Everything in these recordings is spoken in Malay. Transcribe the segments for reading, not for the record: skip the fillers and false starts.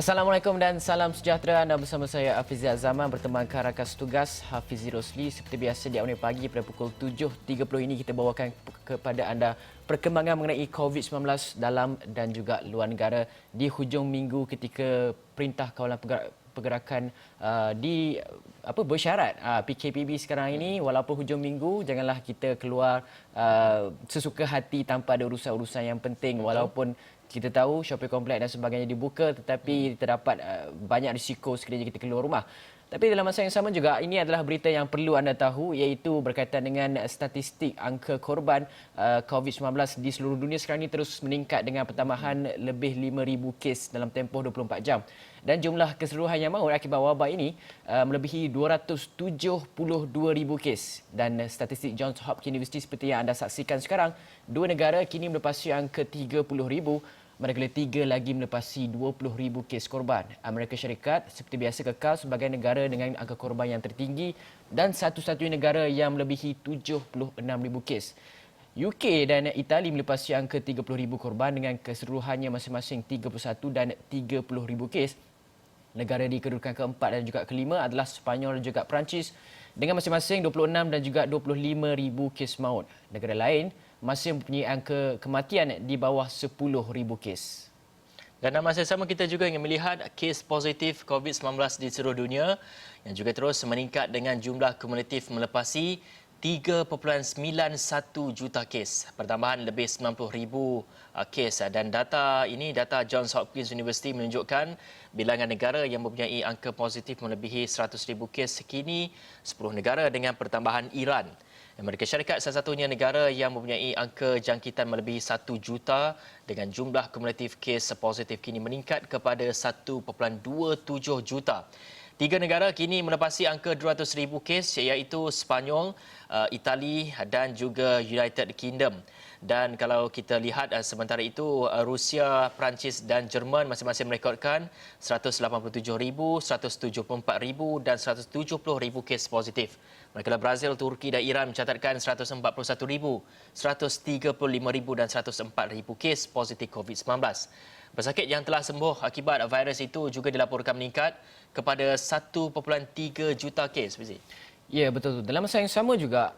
Assalamualaikum dan salam sejahtera. Anda bersama saya Afizia Zaman bertemankan rakan tugas Hafizi Rosli. Seperti biasa di awal pagi pada pukul 7.30 ini kita bawakan kepada anda perkembangan mengenai COVID-19 dalam dan juga luar negara di hujung minggu ketika Perintah Kawalan Pergerakan bersyarat PKPB sekarang ini. Walaupun hujung minggu, janganlah kita keluar sesuka hati tanpa ada urusan-urusan yang penting. Walaupun kita tahu shopping kompleks dan sebagainya dibuka, tetapi terdapat banyak risiko sekiranya kita keluar rumah. Tapi dalam masa yang sama juga, ini adalah berita yang perlu anda tahu, iaitu berkaitan dengan statistik angka korban COVID-19 di seluruh dunia sekarang ini terus meningkat dengan pertambahan lebih 5,000 kes dalam tempoh 24 jam. Dan jumlah keseluruhan yang maut akibat wabak ini melebihi 272,000 kes. Dan statistik Johns Hopkins University seperti yang anda saksikan sekarang, dua negara kini melepasi angka 30,000, manakala tiga lagi melepasi 20,000 kes korban. Amerika Syarikat seperti biasa kekal sebagai negara dengan angka korban yang tertinggi dan satu-satunya negara yang melebihi 76,000 kes. UK dan Itali melepasi angka 30,000 korban dengan keseluruhannya masing-masing 31 dan 30,000 kes. Negara di kedudukan keempat dan juga kelima adalah Sepanyol dan juga Perancis dengan masing-masing 26 dan juga 25,000 kes maut. Negara lain masih mempunyai angka kematian di bawah 10,000 kes. Dan dalam masa sama kita juga ingin melihat kes positif COVID-19 di seluruh dunia yang juga terus meningkat dengan jumlah kumulatif melepasi 3.91 juta kes. Pertambahan lebih 90,000 kes. Dan data Johns Hopkins University menunjukkan bilangan negara yang mempunyai angka positif melebihi 100,000 kes kini 10 negara dengan pertambahan Iran. Amerika Syarikat salah satunya negara yang mempunyai angka jangkitan melebihi 1 juta dengan jumlah kumulatif kes positif kini meningkat kepada 1.27 juta. Tiga negara kini melepasi angka 200,000 kes iaitu Sepanyol, Itali dan juga United Kingdom. Dan kalau kita lihat sementara itu Rusia, Perancis dan Jerman masing-masing merekodkan 187,000, 174,000 dan 170,000 kes positif. Manakala Brazil, Turki dan Iran mencatatkan 141,000, 135,000 dan 104,000 kes positif COVID-19. Pesakit yang telah sembuh akibat virus itu juga dilaporkan meningkat kepada 1.3 juta kes. Ya, betul. Dalam masa yang sama juga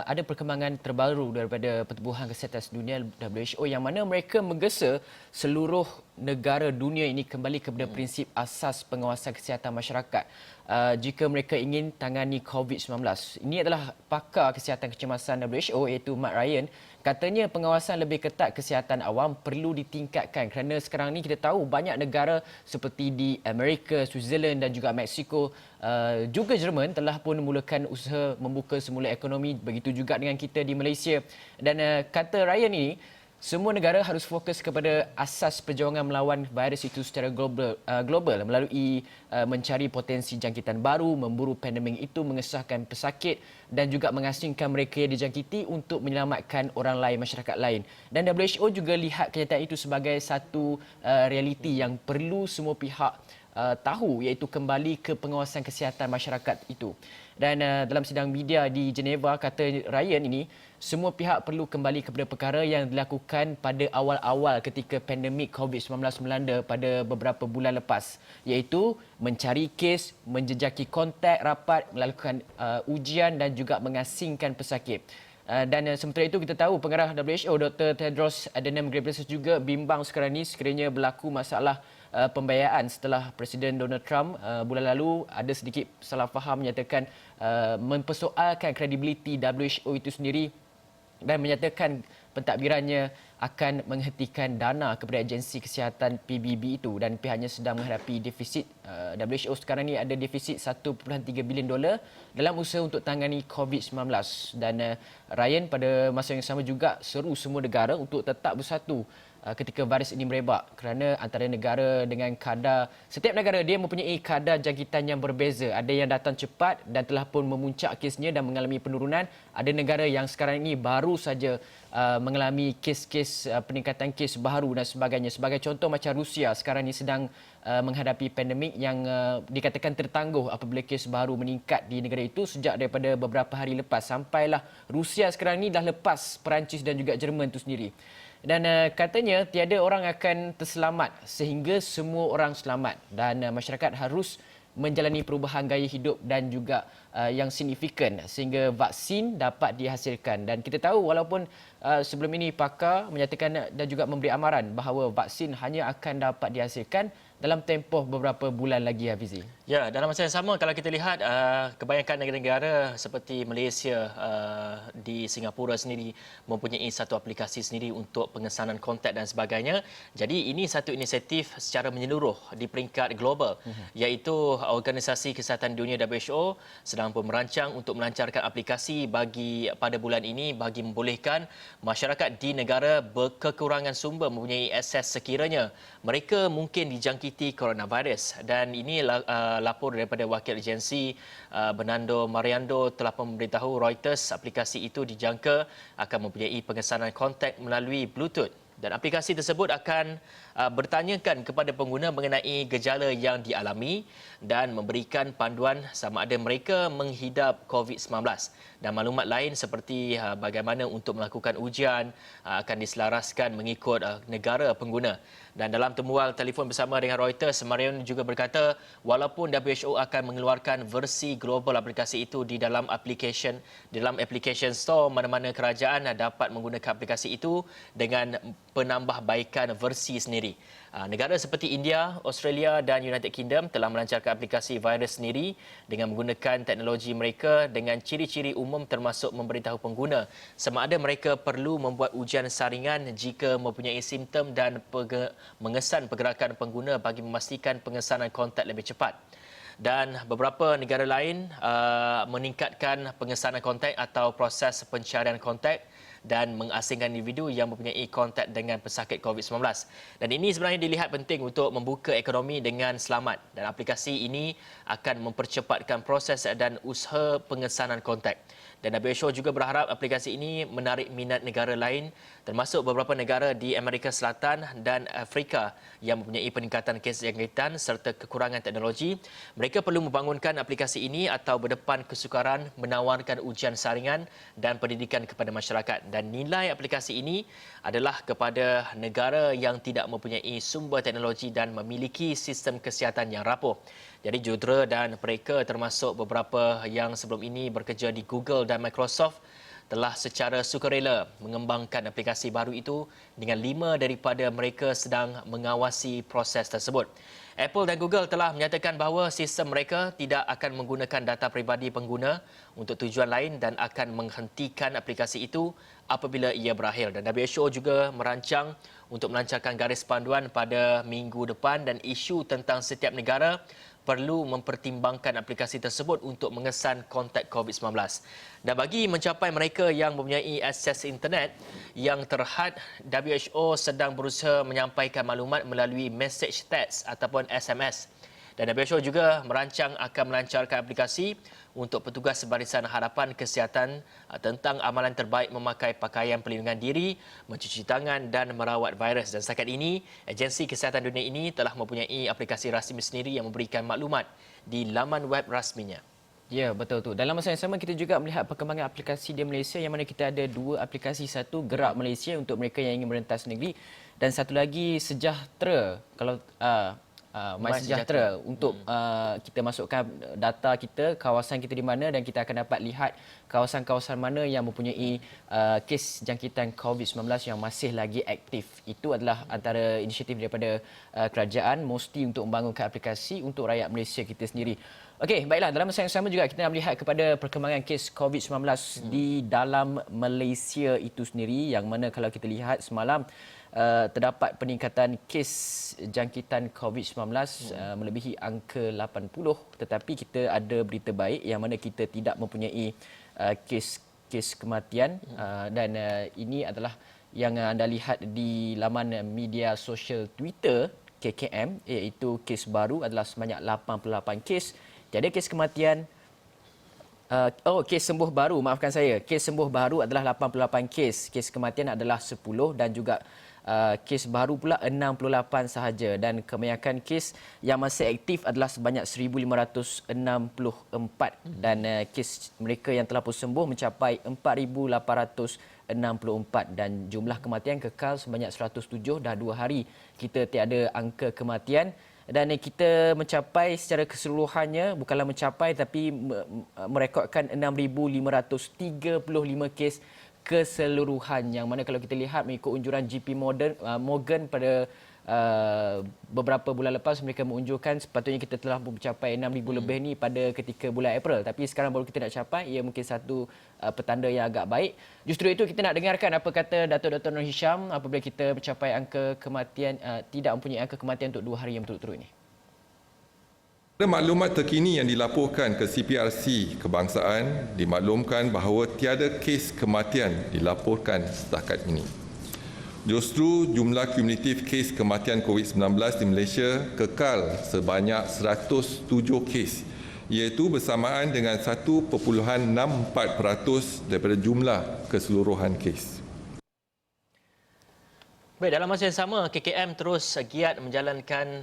ada perkembangan terbaru daripada Pertubuhan Kesihatan Dunia WHO yang mana mereka menggesa seluruh negara dunia ini kembali kepada prinsip asas pengawasan kesihatan masyarakat jika mereka ingin tangani COVID-19. Ini adalah pakar kesihatan kecemasan WHO iaitu Matt Ryan. Katanya pengawasan lebih ketat kesihatan awam perlu ditingkatkan kerana sekarang ni kita tahu banyak negara seperti di Amerika, Switzerland dan juga Mexico, juga Jerman telah pun memulakan usaha membuka semula ekonomi, begitu juga dengan kita di Malaysia. Dan kata Ryan ini, semua negara harus fokus kepada asas perjuangan melawan virus itu secara global melalui mencari potensi jangkitan baru, memburu pandemik itu, mengesahkan pesakit dan juga mengasingkan mereka yang dijangkiti untuk menyelamatkan orang lain, masyarakat lain. Dan WHO juga lihat kenyataan itu sebagai satu realiti yang perlu semua pihak tahu, iaitu kembali ke pengawasan kesihatan masyarakat itu. Dan dalam sidang media di Geneva, kata Ryan ini, semua pihak perlu kembali kepada perkara yang dilakukan pada awal-awal ketika pandemik COVID-19 melanda pada beberapa bulan lepas, iaitu mencari kes, menjejaki kontak rapat, melakukan ujian dan juga mengasingkan pesakit. Dan sementara itu kita tahu pengarah WHO Dr. Tedros Adhanom Ghebreyesus juga bimbang sekarang ini sekiranya berlaku masalah pembiayaan setelah Presiden Donald Trump bulan lalu ada sedikit salah faham menyatakan mempersoalkan kredibiliti WHO itu sendiri dan menyatakan pentadbirannya akan menghentikan dana kepada agensi kesihatan PBB itu dan pihaknya sedang menghadapi defisit. WHO sekarang ini ada defisit 1.3 bilion dolar dalam usaha untuk tangani COVID-19. Dan Ryan pada masa yang sama juga seru semua negara untuk tetap bersatu ketika virus ini merebak kerana antara negara dengan kadar, setiap negara dia mempunyai kadar jangkitan yang berbeza. Ada yang datang cepat dan telah pun memuncak kesnya dan mengalami penurunan. Ada negara yang sekarang ini baru saja mengalami kes-kes peningkatan kes baru dan sebagainya. Sebagai contoh macam Rusia sekarang ini sedang menghadapi pandemik yang dikatakan tertangguh apabila kes baru meningkat di negara itu sejak daripada beberapa hari lepas. Sampailah Rusia sekarang ini dah lepas Perancis dan juga Jerman itu sendiri. Dan katanya tiada orang akan terselamat sehingga semua orang selamat dan masyarakat harus menjalani perubahan gaya hidup dan juga yang signifikan sehingga vaksin dapat dihasilkan. Dan kita tahu walaupun sebelum ini pakar menyatakan dan juga memberi amaran bahawa vaksin hanya akan dapat dihasilkan dalam tempoh beberapa bulan lagi, Hafizi. Ya, dalam masa yang sama kalau kita lihat kebanyakan negara-negara seperti Malaysia, di Singapura sendiri mempunyai satu aplikasi sendiri untuk pengesanan kontak dan sebagainya. Jadi ini satu inisiatif secara menyeluruh di peringkat global, iaitu Organisasi Kesihatan Dunia WHO sedang pun merancang untuk melancarkan aplikasi bagi pada bulan ini bagi membolehkan masyarakat di negara berkekurangan sumber mempunyai akses sekiranya mereka mungkin dijangkiti coronavirus. Dan ini lapor daripada wakil agensi Bernardo Mariando telah memberitahu Reuters aplikasi itu dijangka akan mempunyai pengesanan kontak melalui Bluetooth. Dan aplikasi tersebut akan bertanyakan kepada pengguna mengenai gejala yang dialami dan memberikan panduan sama ada mereka menghidap COVID-19. Dan maklumat lain seperti bagaimana untuk melakukan ujian akan diselaraskan mengikut negara pengguna. Dan dalam temuan telefon bersama dengan Reuters, Marion juga berkata walaupun WHO akan mengeluarkan versi global aplikasi itu di dalam application store, mana-mana kerajaan dapat menggunakan aplikasi itu dengan penambahbaikan versi sendiri. Negara seperti India, Australia dan United Kingdom telah melancarkan aplikasi virus sendiri dengan menggunakan teknologi mereka dengan ciri-ciri umum termasuk memberitahu pengguna sama ada mereka perlu membuat ujian saringan jika mempunyai simptom dan mengesan pergerakan pengguna bagi memastikan pengesanan kontak lebih cepat. Dan beberapa negara lain meningkatkan pengesanan kontak atau proses pencarian kontak dan mengasingkan individu yang mempunyai kontak dengan pesakit COVID-19. Dan ini sebenarnya dilihat penting untuk membuka ekonomi dengan selamat. Dan aplikasi ini akan mempercepatkan proses dan usaha pengesanan kontak. Dan WHO juga berharap aplikasi ini menarik minat negara lain termasuk beberapa negara di Amerika Selatan dan Afrika yang mempunyai peningkatan kes jangkitan serta kekurangan teknologi. Mereka perlu membangunkan aplikasi ini atau berdepan kesukaran menawarkan ujian saringan dan pendidikan kepada masyarakat. Dan nilai aplikasi ini adalah kepada negara yang tidak mempunyai sumber teknologi dan memiliki sistem kesihatan yang rapuh. Jadi judera dan mereka termasuk beberapa yang sebelum ini bekerja di Google dan Microsoft telah secara sukarela mengembangkan aplikasi baru itu dengan 5 daripada mereka sedang mengawasi proses tersebut. Apple dan Google telah menyatakan bahawa sistem mereka tidak akan menggunakan data peribadi pengguna untuk tujuan lain dan akan menghentikan aplikasi itu apabila ia berakhir. Dan WHO juga merancang untuk melancarkan garis panduan pada minggu depan dan isu tentang setiap negara perlu mempertimbangkan aplikasi tersebut untuk mengesan kontak COVID-19. Dan bagi mencapai mereka yang mempunyai akses internet yang terhad, WHO sedang berusaha menyampaikan maklumat melalui message text ataupun SMS. Dan WHO juga merancang akan melancarkan aplikasi untuk petugas barisan harapan kesihatan tentang amalan terbaik memakai pakaian pelindungan diri, mencuci tangan dan merawat virus. Dan setakat ini, Agensi Kesihatan Dunia ini telah mempunyai aplikasi rasmi sendiri yang memberikan maklumat di laman web rasminya. Ya, betul tu. Dalam masa yang sama kita juga melihat perkembangan aplikasi di Malaysia yang mana kita ada 2 aplikasi, satu Gerak Malaysia untuk mereka yang ingin merentas negeri dan satu lagi Sejahtera. Kalau My Sejahtera untuk kita masukkan data kita, kawasan kita di mana dan kita akan dapat lihat kawasan-kawasan mana yang mempunyai kes jangkitan COVID-19 yang masih lagi aktif. Itu adalah antara inisiatif daripada kerajaan mesti untuk membangunkan aplikasi untuk rakyat Malaysia kita sendiri. Okey, baiklah. Dalam masa yang sama juga kita nak melihat kepada perkembangan kes COVID-19 di dalam Malaysia itu sendiri yang mana kalau kita lihat semalam terdapat peningkatan kes jangkitan COVID-19 melebihi angka 80, tetapi kita ada berita baik yang mana kita tidak mempunyai kes kematian dan ini adalah yang anda lihat di laman media sosial Twitter KKM, iaitu kes baru adalah sebanyak 88 kes. Tiada kes kematian. Kes sembuh baru, maafkan saya. Kes sembuh baru adalah 88 kes. Kes kematian adalah 10 dan juga kes baru pula 68 sahaja dan kebanyakan kes yang masih aktif adalah sebanyak 1564 dan kes mereka yang telah pun sembuh mencapai 4866 64 dan jumlah kematian kekal sebanyak 107. Dah 2 hari kita tiada angka kematian dan kita mencapai secara keseluruhannya, bukanlah mencapai tapi merekodkan 6,535 kes keseluruhan, yang mana kalau kita lihat mengikut unjuran Morgan pada beberapa bulan lepas, mereka menunjukkan sepatutnya kita telah mencapai 6,000 lebih ni pada ketika bulan April, tapi sekarang baru kita nak capai. Ia mungkin satu petanda yang agak baik. Justru itu kita nak dengarkan apa kata Datuk Dr. Nur Hisham apabila kita mencapai angka kematian, tidak mempunyai angka kematian untuk 2 hari yang berturut-turut ini. Pada maklumat terkini yang dilaporkan ke CPRC Kebangsaan, dimaklumkan bahawa tiada kes kematian dilaporkan setakat ini. Justru jumlah kumulatif kes kematian COVID-19 di Malaysia kekal sebanyak 107 kes, iaitu bersamaan dengan 1.64% daripada jumlah keseluruhan kes. Baik, dalam masa yang sama, KKM terus giat menjalankan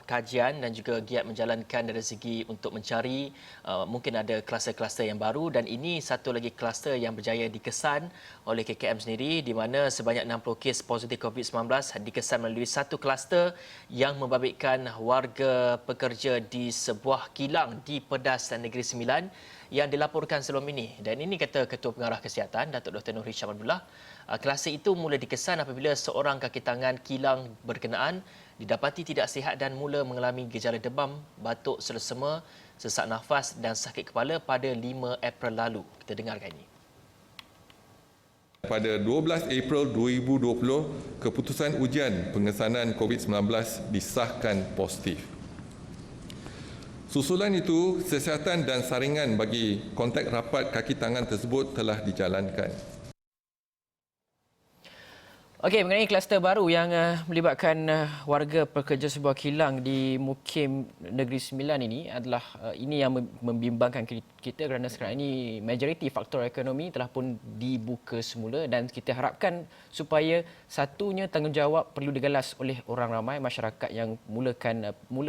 kajian dan juga giat menjalankan dari segi untuk mencari mungkin ada kluster-kluster yang baru, dan ini satu lagi kluster yang berjaya dikesan oleh KKM sendiri, di mana sebanyak 60 kes positif COVID-19 dikesan melalui satu kluster yang membabitkan warga pekerja di sebuah kilang di Pedas Negeri Sembilan yang dilaporkan sebelum ini. Dan ini kata Ketua Pengarah Kesihatan, Datuk Dr. Nur Hisham Abdullah, kluster itu mula dikesan apabila seorang kaki tangan kilang berkenaan didapati tidak sihat dan mula mengalami gejala demam, batuk selesema, sesak nafas dan sakit kepala pada 5 April lalu. Kita dengarkan ini. Pada 12 April 2020, keputusan ujian pengesanan COVID-19 disahkan positif. Susulan itu, siasatan dan saringan bagi kontak rapat kaki tangan tersebut telah dijalankan. Okey, mengenai kluster baru yang melibatkan warga pekerja sebuah kilang di Mukim Negeri Sembilan ini adalah ini yang membimbangkan kita kerana sekarang ini majoriti faktor ekonomi telah pun dibuka semula, dan kita harapkan supaya satunya tanggungjawab perlu digalas oleh orang ramai masyarakat yang mula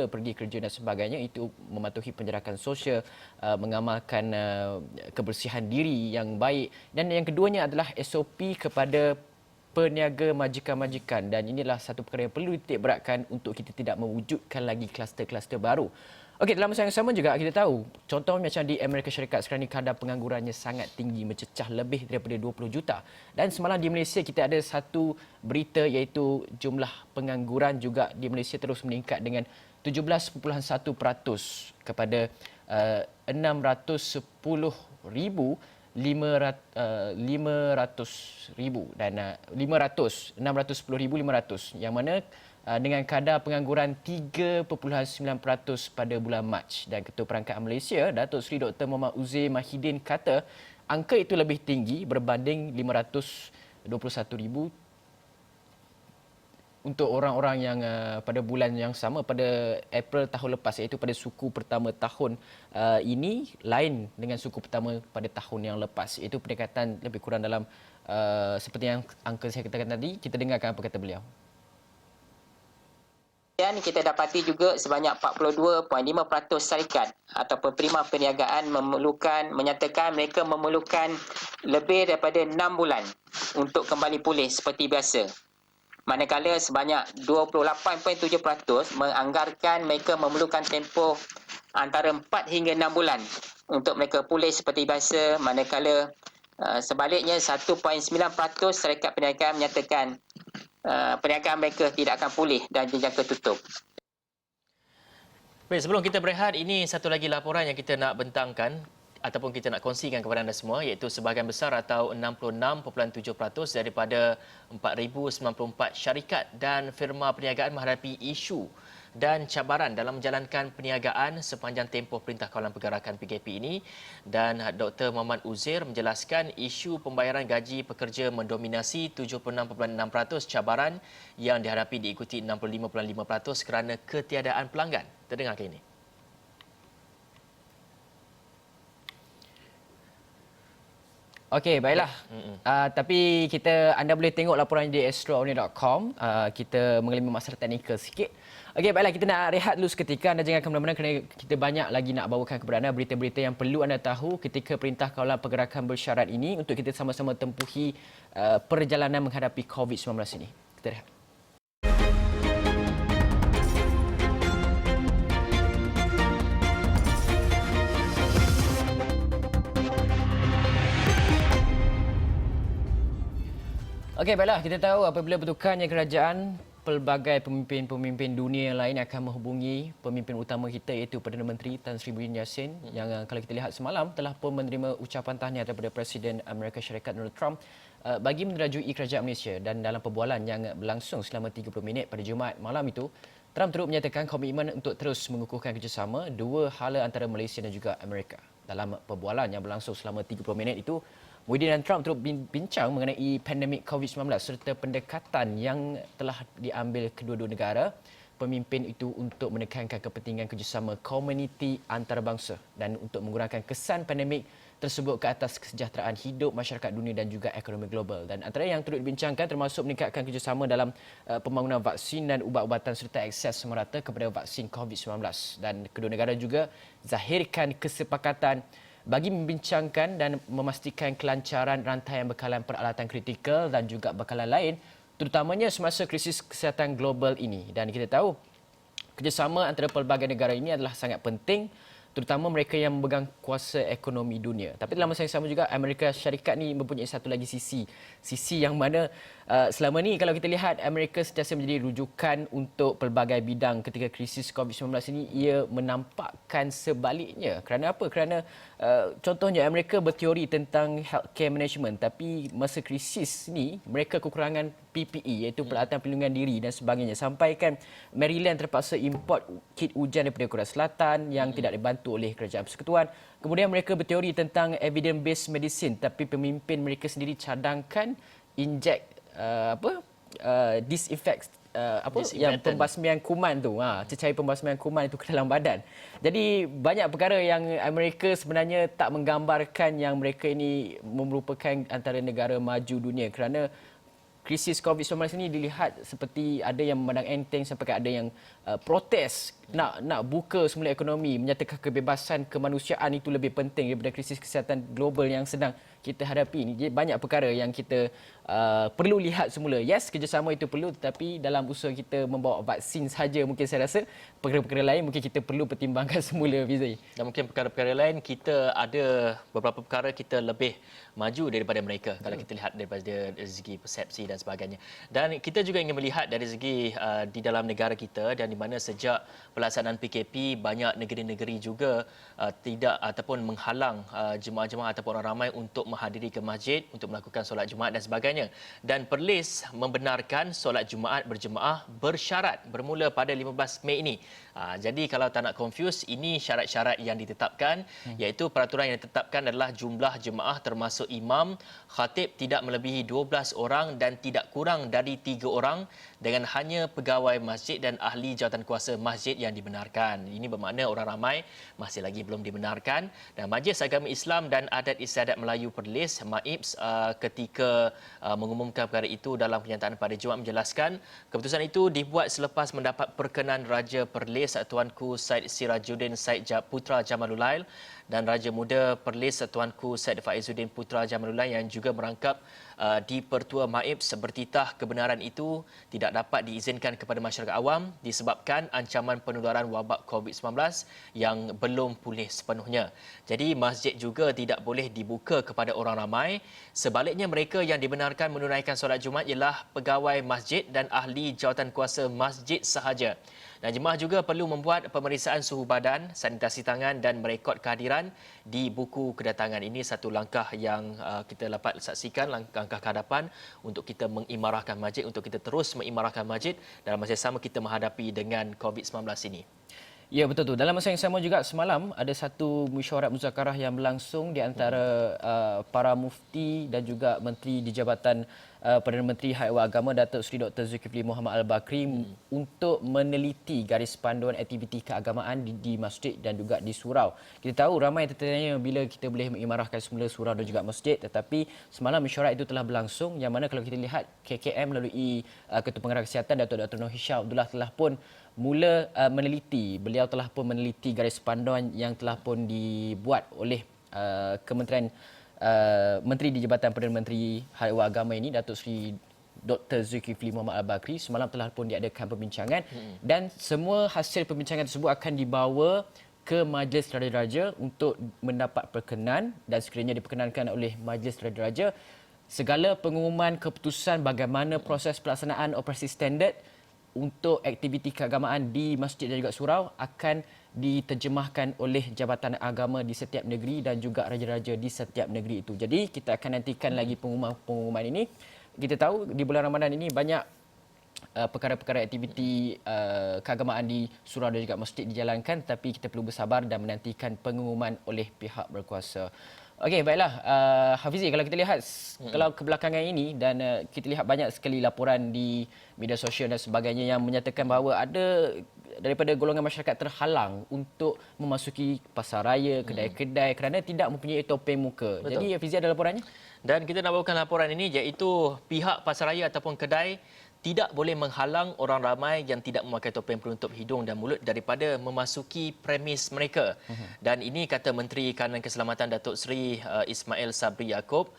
pergi kerja dan sebagainya, itu mematuhi penjarakan sosial, mengamalkan kebersihan diri yang baik, dan yang keduanya adalah SOP kepada peniaga majikan-majikan, dan inilah satu perkara yang perlu dititik beratkan untuk kita tidak mewujudkan lagi kluster-kluster baru. Okey, dalam masa yang sama juga kita tahu, contohnya macam di Amerika Syarikat sekarang ni kadar penganggurannya sangat tinggi, mencecah lebih daripada 20 juta. Dan semalam di Malaysia kita ada satu berita iaitu jumlah pengangguran juga di Malaysia terus meningkat dengan 17.1% kepada 610,500 dan 610,500, yang mana dengan kadar pengangguran 3.9% pada bulan Mac. Dan Ketua Perangkat Malaysia, Datuk Seri Dr. Muhammad Uzair Mahidin kata angka itu lebih tinggi berbanding 521,000 untuk orang-orang yang pada bulan yang sama pada April tahun lepas, iaitu pada suku pertama tahun ini lain dengan suku pertama pada tahun yang lepas, iaitu peningkatan lebih kurang dalam seperti yang angka saya katakan tadi. Kita dengarkan apa kata beliau. Dan kita dapati juga sebanyak 42.5% syarikat ataupun prima perniagaan menyatakan mereka memerlukan lebih daripada 6 bulan untuk kembali pulih seperti biasa. Manakala sebanyak 28.7% menganggarkan mereka memerlukan tempoh antara 4 hingga 6 bulan untuk mereka pulih seperti biasa, manakala sebaliknya 1.9% syarikat perniagaan menyatakan perniagaan mereka tidak akan pulih dan dijangka tutup. Baik, sebelum kita berehat, ini satu lagi laporan yang kita nak bentangkan ataupun kita nak kongsikan kepada anda semua, iaitu sebahagian besar atau 66.7% daripada 4,094 syarikat dan firma perniagaan menghadapi isu dan cabaran dalam menjalankan perniagaan sepanjang tempoh Perintah Kawalan Pergerakan PKP ini. Dan Dr. Muhammad Uzair menjelaskan isu pembayaran gaji pekerja mendominasi 76.6% cabaran yang dihadapi, diikuti 65.5% kerana ketiadaan pelanggan. Kita dengarkan ini. Okey, baiklah. Tapi anda boleh tengok laporan di extraordinary.com. Kita mengalami masalah teknikal sikit. Okey, baiklah, kita nak rehat dulu seketika. Anda jangan ke mana-mana kerana kita banyak lagi nak bawakan kepada anda berita-berita yang perlu anda tahu ketika Perintah Kawalan Pergerakan Bersyarat ini untuk kita sama-sama tempuhi perjalanan menghadapi COVID-19 ini. Kita rehat. Okey, baiklah, kita tahu apabila bertukarnya kerajaan, pelbagai pemimpin-pemimpin dunia yang lain akan menghubungi pemimpin utama kita iaitu Perdana Menteri Tan Sri Muhyiddin Yassin yang kalau kita lihat semalam telah pun menerima ucapan tahniah daripada Presiden Amerika Syarikat Donald Trump bagi menerajui kerajaan Malaysia. Dan dalam perbualan yang berlangsung selama 30 minit pada Jumaat malam itu, Trump turut menyatakan komitmen untuk terus mengukuhkan kerjasama dua hala antara Malaysia dan juga Amerika. Dalam perbualan yang berlangsung selama 30 minit itu, Muhyiddin dan Trump turut bincang mengenai pandemik COVID-19 serta pendekatan yang telah diambil kedua-dua negara pemimpin itu untuk menekankan kepentingan kerjasama komuniti antarabangsa dan untuk mengurangkan kesan pandemik tersebut ke atas kesejahteraan hidup masyarakat dunia dan juga ekonomi global. Dan antara yang turut dibincangkan termasuk meningkatkan kerjasama dalam pembangunan vaksin dan ubat-ubatan serta akses semerata kepada vaksin COVID-19. Dan kedua negara juga zahirkan kesepakatan bagi membincangkan dan memastikan kelancaran rantaian bekalan peralatan kritikal dan juga bekalan lain terutamanya semasa krisis kesihatan global ini. Dan kita tahu kerjasama antara pelbagai negara ini adalah sangat penting terutama mereka yang memegang kuasa ekonomi dunia. Tapi dalam masa yang sama juga Amerika Syarikat ni mempunyai satu lagi sisi yang mana selama ni kalau kita lihat Amerika sentiasa menjadi rujukan untuk pelbagai bidang ketika krisis COVID-19 ini, ia menampakkan sebaliknya. Kerana apa? Kerana contohnya Amerika berteori tentang healthcare management tapi masa krisis ni mereka kekurangan PPE iaitu peralatan perlindungan diri dan sebagainya. Sampaikan Maryland terpaksa import kit hujan daripada Korea Selatan yang tidak dibantu oleh kerajaan persekutuan. Kemudian mereka berteori tentang evidence based medicine tapi pemimpin mereka sendiri cadangkan inject disinfect yang pembasmian kuman tu, cecair pembasmian kuman itu ke dalam badan. Jadi banyak perkara yang Amerika sebenarnya tak menggambarkan yang mereka ini merupakan antara negara maju dunia kerana krisis COVID-19 ini dilihat seperti ada yang memandang enteng sampai ada yang protes nak buka semula ekonomi, menyatakan kebebasan kemanusiaan itu lebih penting daripada krisis kesihatan global yang sedang kita hadapi ini. Jadi banyak perkara yang kita perlu lihat semula. Yes, kerjasama itu perlu tetapi dalam usaha kita membawa vaksin saja mungkin saya rasa perkara-perkara lain mungkin kita perlu pertimbangkan semula, Fizi. Dan mungkin perkara-perkara lain kita ada beberapa perkara kita lebih maju daripada mereka kalau kita lihat daripada segi persepsi dan sebagainya. Dan kita juga ingin melihat dari segi di dalam negara kita dan di mana sejak pelaksanaan PKP banyak negeri-negeri juga tidak ataupun menghalang jemaah-jemaah ataupun orang ramai untuk menghadiri ke masjid untuk melakukan solat Jumaat dan sebagainya. Dan Perlis membenarkan solat Jumaat berjemaah bersyarat bermula pada 15 Mei ini. Jadi kalau tak nak confuse, ini syarat-syarat yang ditetapkan iaitu peraturan yang ditetapkan adalah jumlah jemaah termasuk imam, khatib tidak melebihi 12 orang dan tidak kurang dari 3 orang dengan hanya pegawai masjid dan ahli jawatankuasa masjid yang dibenarkan. Ini bermakna orang ramai masih lagi belum dibenarkan. Dan Majlis Agama Islam dan Adat Istiadat Melayu Perlis, MAIPS, ketika mengumumkan perkara itu dalam kenyataan pada Jumaat menjelaskan keputusan itu dibuat selepas mendapat perkenan Raja Perlis Tuanku Said Sirajuddin Said Putra Jamalulail dan Raja Muda Perlis Tuanku Said Faizuddin Putra Jamalulail yang juga merangkap di Pertua MAIPS bertitah kebenaran itu tidak dapat diizinkan kepada masyarakat awam disebabkan ancaman penularan wabak COVID-19 yang belum pulih sepenuhnya. Jadi masjid juga tidak boleh dibuka kepada orang ramai. Sebaliknya mereka yang dibenarkan menunaikan solat Jumaat ialah pegawai masjid dan ahli jawatankuasa masjid sahaja. Dan jemaah juga perlu membuat pemeriksaan suhu badan, sanitasi tangan dan merekod kehadiran di buku kedatangan. Ini satu langkah yang kita dapat saksikan, langkah kehadapan untuk kita mengimarahkan masjid, untuk kita terus mengimarahkan masjid dalam masa yang sama kita menghadapi dengan COVID-19 ini. Ya, betul tu. Dalam masa yang sama juga semalam ada satu mesyuarat muzakarah yang berlangsung di antara para mufti dan juga menteri di Jabatan Perdana Menteri Haiwan Agama Datuk Seri Dr. Zulkifli Muhammad Al-Bakri untuk meneliti garis panduan aktiviti keagamaan di masjid dan juga di surau. Kita tahu ramai tertanya bila kita boleh mengimarahkan semula surau dan juga masjid, tetapi semalam mesyuarat itu telah berlangsung yang mana kalau kita lihat KKM melalui Ketua Pengarah Kesihatan Datuk Dr. Noh Hisham Abdullah telah pun mula meneliti. Beliau telah pun meneliti garis panduan yang telah pun dibuat oleh Kementerian Menteri di Jabatan Perdana Menteri Hal Ehwal Agama ini, Datuk Seri Dr. Zulkifli Muhammad Al-Bakri. Semalam telah pun diadakan perbincangan dan semua hasil perbincangan tersebut akan dibawa ke Majlis Raja-Raja untuk mendapat perkenan, dan sekiranya diperkenankan oleh Majlis Raja-Raja, segala pengumuman keputusan bagaimana proses pelaksanaan operasi standard untuk aktiviti keagamaan di masjid dan juga surau akan diterjemahkan oleh Jabatan Agama di setiap negeri dan juga raja-raja di setiap negeri itu. Jadi kita akan nantikan lagi pengumuman ini. Kita tahu di bulan Ramadan ini banyak perkara-perkara aktiviti keagamaan di surau dan juga masjid dijalankan, tapi kita perlu bersabar dan menantikan pengumuman oleh pihak berkuasa. Okey, baiklah. Hafizi, kalau kita lihat kalau kebelakangan ini dan kita lihat banyak sekali laporan di media sosial dan sebagainya yang menyatakan bahawa ada daripada golongan masyarakat terhalang untuk memasuki pasar raya, kedai-kedai kerana tidak mempunyai topeng muka. Betul. Jadi Hafizi, ada laporannya? Dan kita nak bawakan laporan ini, iaitu pihak pasar raya ataupun kedai tidak boleh menghalang orang ramai yang tidak memakai topeng penutup hidung dan mulut daripada memasuki premis mereka. Dan ini kata Menteri Kanan Keselamatan Datuk Seri Ismail Sabri Yaakob,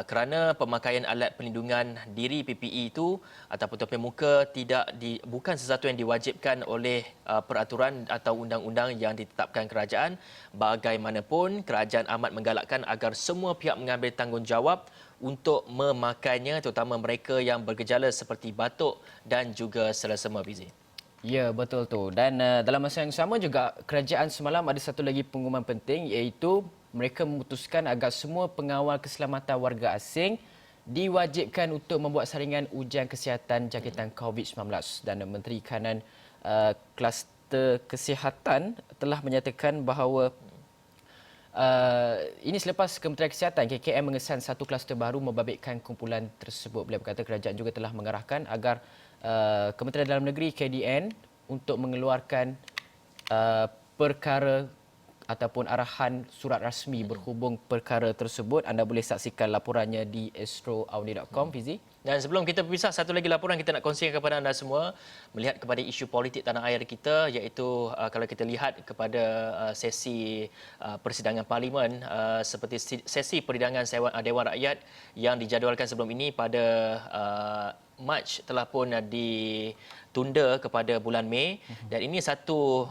kerana pemakaian alat pelindungan diri PPE itu ataupun topeng muka bukan sesuatu yang diwajibkan oleh peraturan atau undang-undang yang ditetapkan kerajaan. Bagaimanapun, kerajaan amat menggalakkan agar semua pihak mengambil tanggungjawab untuk memakainya, terutama mereka yang bergejala seperti batuk dan juga selesema, Fizi. Ya, betul tu. Dan dalam masa yang sama juga, kerajaan semalam ada satu lagi pengumuman penting, iaitu mereka memutuskan agar semua pengawal keselamatan warga asing diwajibkan untuk membuat saringan ujian kesihatan jangkitan COVID-19. Dan Menteri Kanan Kluster Kesihatan telah menyatakan bahawa ini selepas Kementerian Kesihatan KKM mengesan satu kluster baru membabitkan kumpulan tersebut. Beliau berkata kerajaan juga telah mengarahkan agar Kementerian Dalam Negeri KDN untuk mengeluarkan perkara ataupun arahan surat rasmi berhubung perkara tersebut. Anda boleh saksikan laporannya di astroauni.com, Fizi. Dan sebelum kita berpisah, satu lagi laporan kita nak kongsikan kepada anda semua melihat kepada isu politik tanah air kita, iaitu kalau kita lihat kepada sesi persidangan parlimen, seperti sesi persidangan Dewan Rakyat yang dijadualkan sebelum ini pada Mac telah pun ditunda kepada bulan Mei. Dan ini satu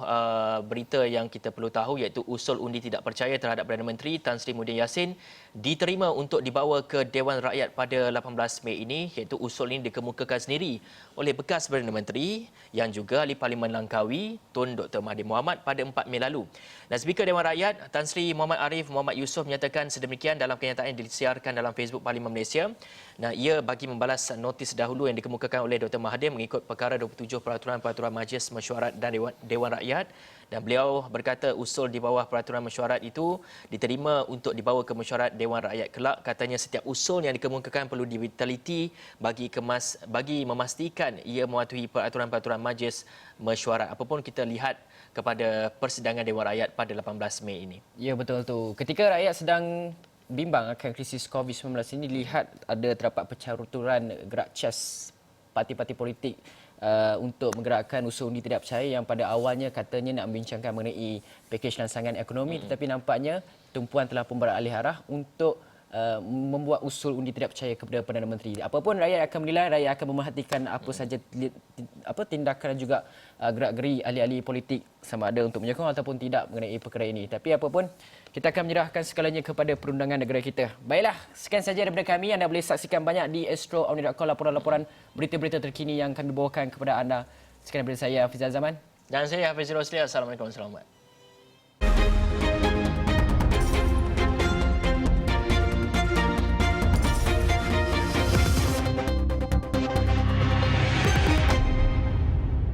berita yang kita perlu tahu, iaitu usul undi tidak percaya terhadap Perdana Menteri Tan Sri Muhyiddin Yassin diterima untuk dibawa ke Dewan Rakyat pada 18 Mei ini, iaitu usul ini dikemukakan sendiri oleh bekas Perdana Menteri yang juga Ahli Parlimen Langkawi Tun Dr. Mahathir Mohamad pada 4 Mei lalu. Dan Speaker Dewan Rakyat Tan Sri Muhammad Arif Muhammad Yusof menyatakan sedemikian dalam kenyataan yang disiarkan dalam Facebook Parlimen Malaysia. Nah, ia bagi membalas notis dahulu yang dikemukakan oleh Dr. Mahathir mengikut perkara 27 Peraturan Majlis Mesyuarat dan Dewan Rakyat. Dan beliau berkata usul di bawah peraturan mesyuarat itu diterima untuk dibawa ke mesyuarat Dewan Rakyat kelak. Katanya setiap usul yang dikemukakan perlu diteliti bagi memastikan ia mematuhi peraturan-peraturan majlis mesyuarat. Apapun kita lihat kepada persidangan Dewan Rakyat pada 18 Mei ini. Ya, betul tu. Ketika rakyat sedang bimbang akan krisis COVID-19 ini, lihat ada terdapat percaturan gerak CHES parti-parti politik untuk menggerakkan usul undi tidak percaya yang pada awalnya katanya nak membincangkan mengenai pakej rancangan ekonomi, tetapi nampaknya tumpuan telah pun beralih arah untuk membuat usul undi tidak percaya kepada Perdana Menteri. Apapun rakyat akan menilai, rakyat akan memerhatikan apa saja tindakan dan juga gerak-geri ahli-ahli politik sama ada untuk menyokong ataupun tidak mengenai perkara ini. Tapi apapun, kita akan menyerahkan segalanya kepada perundangan negara kita. Baiklah, sekian saja daripada kami. Anda boleh saksikan banyak di astroauni.com laporan-laporan berita-berita terkini yang akan dibawakan kepada anda. Sekian daripada saya, Hafizal Zaman. Dan saya Hafiz Rosli. Assalamualaikum warahmatullahi wabarakatuh.